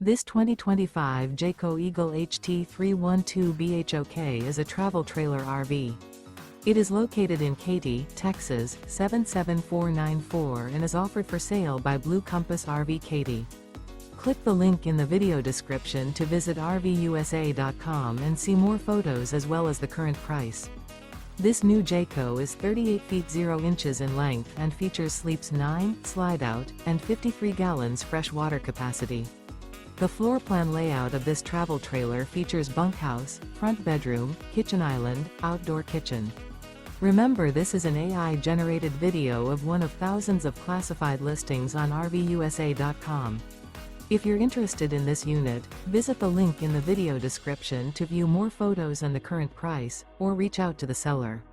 This 2025 Jayco Eagle HT 312 BHOK is a travel trailer RV. It is located in Katy, Texas, 77494 and is offered for sale by Blue Compass RV Katy. Click the link in the video description to visit RVUSA.com and see more photos as well as the current price. This new Jayco is 38 feet 0 inches in length and features sleeps 9, Slideout, and 53 gallons fresh water capacity. The floor plan layout of this travel trailer features bunkhouse, front bedroom, kitchen island, outdoor kitchen. Remember, this is an AI-generated video of one of thousands of classified listings on RVUSA.com. If you're interested in this unit, visit the link in the video description to view more photos and the current price, or reach out to the seller.